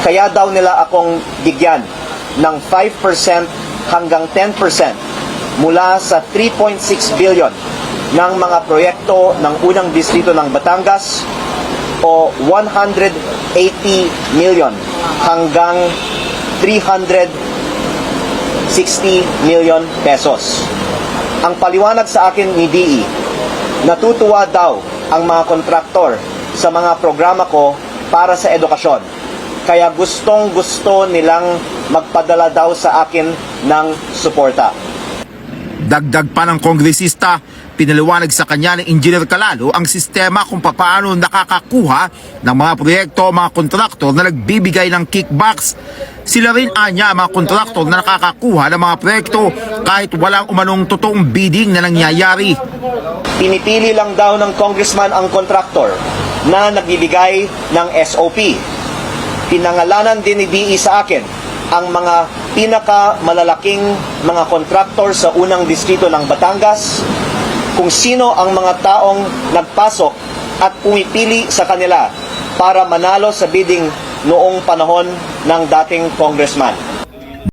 Kaya daw nila akong bigyan ng 5% hanggang 10% mula sa 3.6 billion ng mga proyekto ng unang distrito ng Batangas o 180 million hanggang 360 million pesos. Ang paliwanag sa akin ni DE, natutuwa daw ang mga kontraktor sa mga programa ko para sa edukasyon. Kaya gustong-gusto nilang magpadala daw sa akin ng suporta. Dagdag pa ng kongresista, pinaliwanag sa kanya ng Engineer Calalo ang sistema kung paano nakakakuha ng mga proyekto o mga kontraktor na nagbibigay ng kickbacks. Sila rin anya mga kontraktor na nakakakuha ng mga proyekto kahit walang umanong totoong bidding na nangyayari. Pinipili lang daw ng congressman ang kontraktor na nagbibigay ng SOP. Pinangalanan din ni DE sa akin ang mga pinakamalalaking mga kontraktor sa unang distrito ng Batangas, kung sino ang mga taong nagpasok at pumipili sa kanila para manalo sa bidding noong panahon ng dating congressman.